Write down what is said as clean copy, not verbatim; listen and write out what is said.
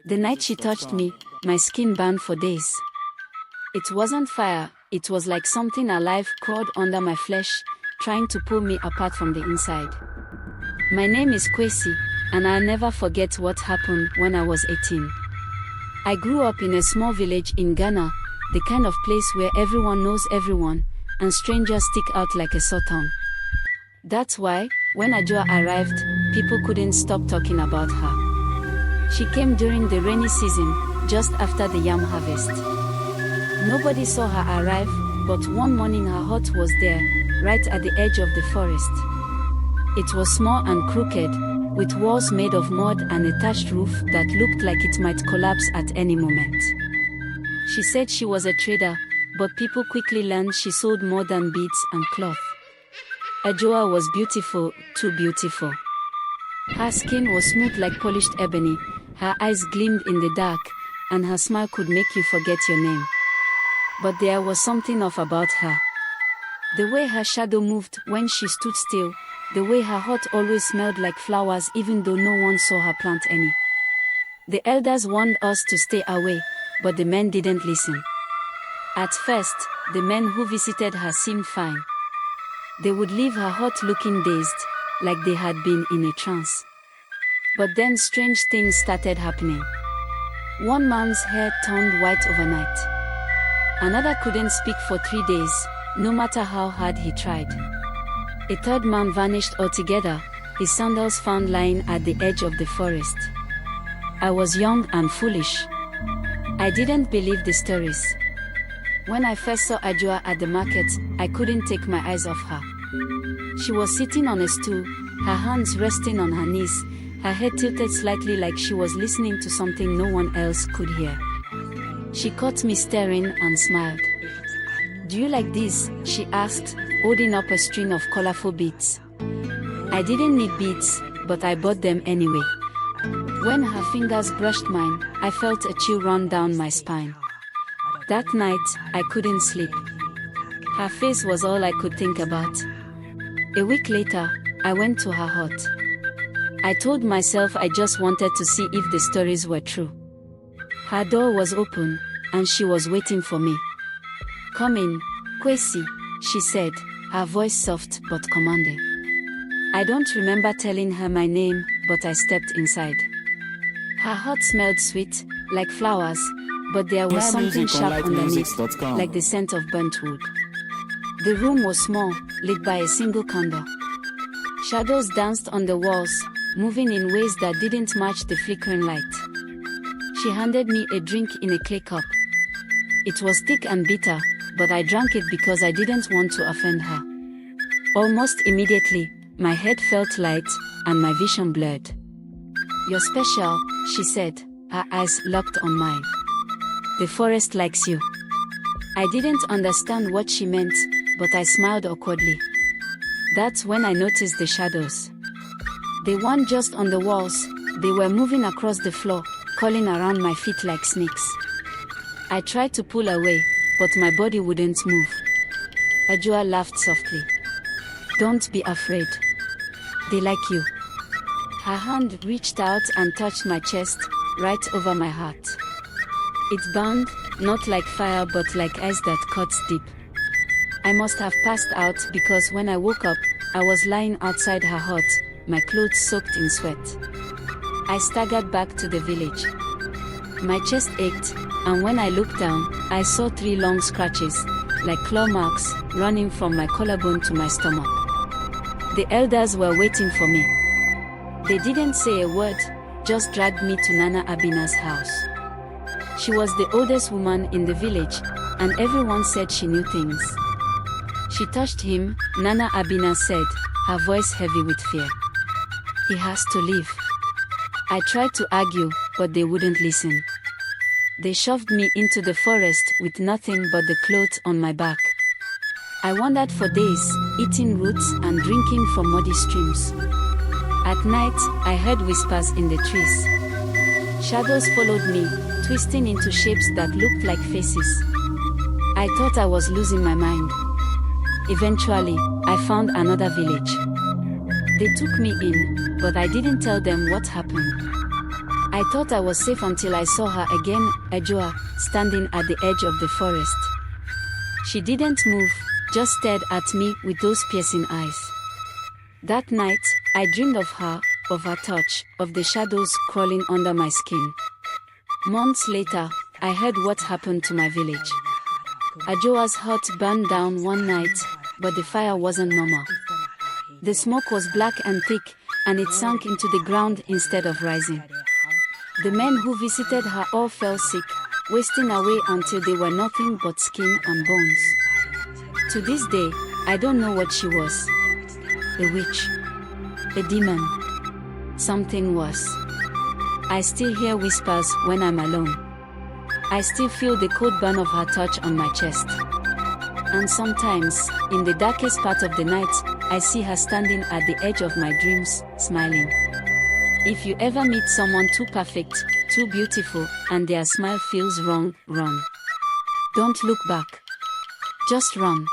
The night she touched me, my skin burned for days. It wasn't fire, it was like something alive crawled under my flesh, trying to pull me apart from the inside. My name is Kwesi, and I'll never forget what happened when I was 18. I grew up in a small village in Ghana, the kind of place where everyone knows everyone, and strangers stick out like a sore thumb. That's why, when Ajua arrived, people couldn't stop talking about her. She came during the rainy season, just after the yam harvest. Nobody saw her arrive, but one morning her hut was there, right at the edge of the forest. It was small and crooked, with walls made of mud and a thatched roof that looked like it might collapse at any moment. She said she was a trader, but people quickly learned she sold more than beads and cloth. Ajua was beautiful, too beautiful. Her skin was smooth like polished ebony, her eyes gleamed in the dark, and her smile could make you forget your name. But there was something off about her. The way her shadow moved when she stood still, the way her hut always smelled like flowers even though no one saw her plant any. The elders warned us to stay away, but the men didn't listen. At first, the men who visited her seemed fine. They would leave her hut looking dazed, like they had been in a trance. But then strange things started happening. One man's hair turned white overnight. Another couldn't speak for 3 days, no matter how hard he tried. A third man vanished altogether, his sandals found lying at the edge of the forest. I was young and foolish. I didn't believe the stories. When I first saw Ajua at the market, I couldn't take my eyes off her. She was sitting on a stool, her hands resting on her knees, her head tilted slightly like she was listening to something no one else could hear. She caught me staring and smiled. "Do you like this?" she asked, holding up a string of colorful beads. I didn't need beads, but I bought them anyway. When her fingers brushed mine, I felt a chill run down my spine. That night, I couldn't sleep. Her face was all I could think about. A week later, I went to her hut. I told myself I just wanted to see if the stories were true. Her door was open, and she was waiting for me. "Come in, Kwesi," she said, her voice soft but commanding. I don't remember telling her my name, but I stepped inside. Her hut smelled sweet, like flowers, but there was something sharp underneath, like the scent of burnt wood. The room was small, lit by a single candle. Shadows danced on the walls, moving in ways that didn't match the flickering light. She handed me a drink in a clay cup. It was thick and bitter, but I drank it because I didn't want to offend her. Almost immediately, my head felt light, and my vision blurred. "You're special," she said, her eyes locked on mine. "The forest likes you." I didn't understand what she meant, but I smiled awkwardly. That's when I noticed the shadows. They weren't just on the walls, they were moving across the floor, crawling around my feet like snakes. I tried to pull away, but my body wouldn't move. Ajua laughed softly. "Don't be afraid. They like you." Her hand reached out and touched my chest, right over my heart. It burned, not like fire but like ice that cuts deep. I must have passed out because when I woke up, I was lying outside her hut, my clothes soaked in sweat. I staggered back to the village. My chest ached, and when I looked down, I saw 3 long scratches, like claw marks, running from my collarbone to my stomach. The elders were waiting for me. They didn't say a word, just dragged me to Nana Abina's house. She was the oldest woman in the village, and everyone said she knew things. She touched him, Nana Abina said, her voice heavy with fear. "He has to leave." I tried to argue, but they wouldn't listen. They shoved me into the forest with nothing but the clothes on my back. I wandered for days, eating roots and drinking from muddy streams. At night, I heard whispers in the trees. Shadows followed me, twisting into shapes that looked like faces. I thought I was losing my mind. Eventually, I found another village. They took me in, but I didn't tell them what happened. I thought I was safe until I saw her again, Ajoa, standing at the edge of the forest. She didn't move, just stared at me with those piercing eyes. That night, I dreamed of her touch, of the shadows crawling under my skin. Months later, I heard what happened to my village. Ajoa's hut burned down one night, but the fire wasn't normal. The smoke was black and thick, and it sank into the ground instead of rising. The men who visited her all fell sick, wasting away until they were nothing but skin and bones. To this day, I don't know what she was. A witch. A demon. Something worse. I still hear whispers when I'm alone. I still feel the cold burn of her touch on my chest. And sometimes, in the darkest part of the night, I see her standing at the edge of my dreams, smiling. If you ever meet someone too perfect, too beautiful, and their smile feels wrong, run. Don't look back. Just run.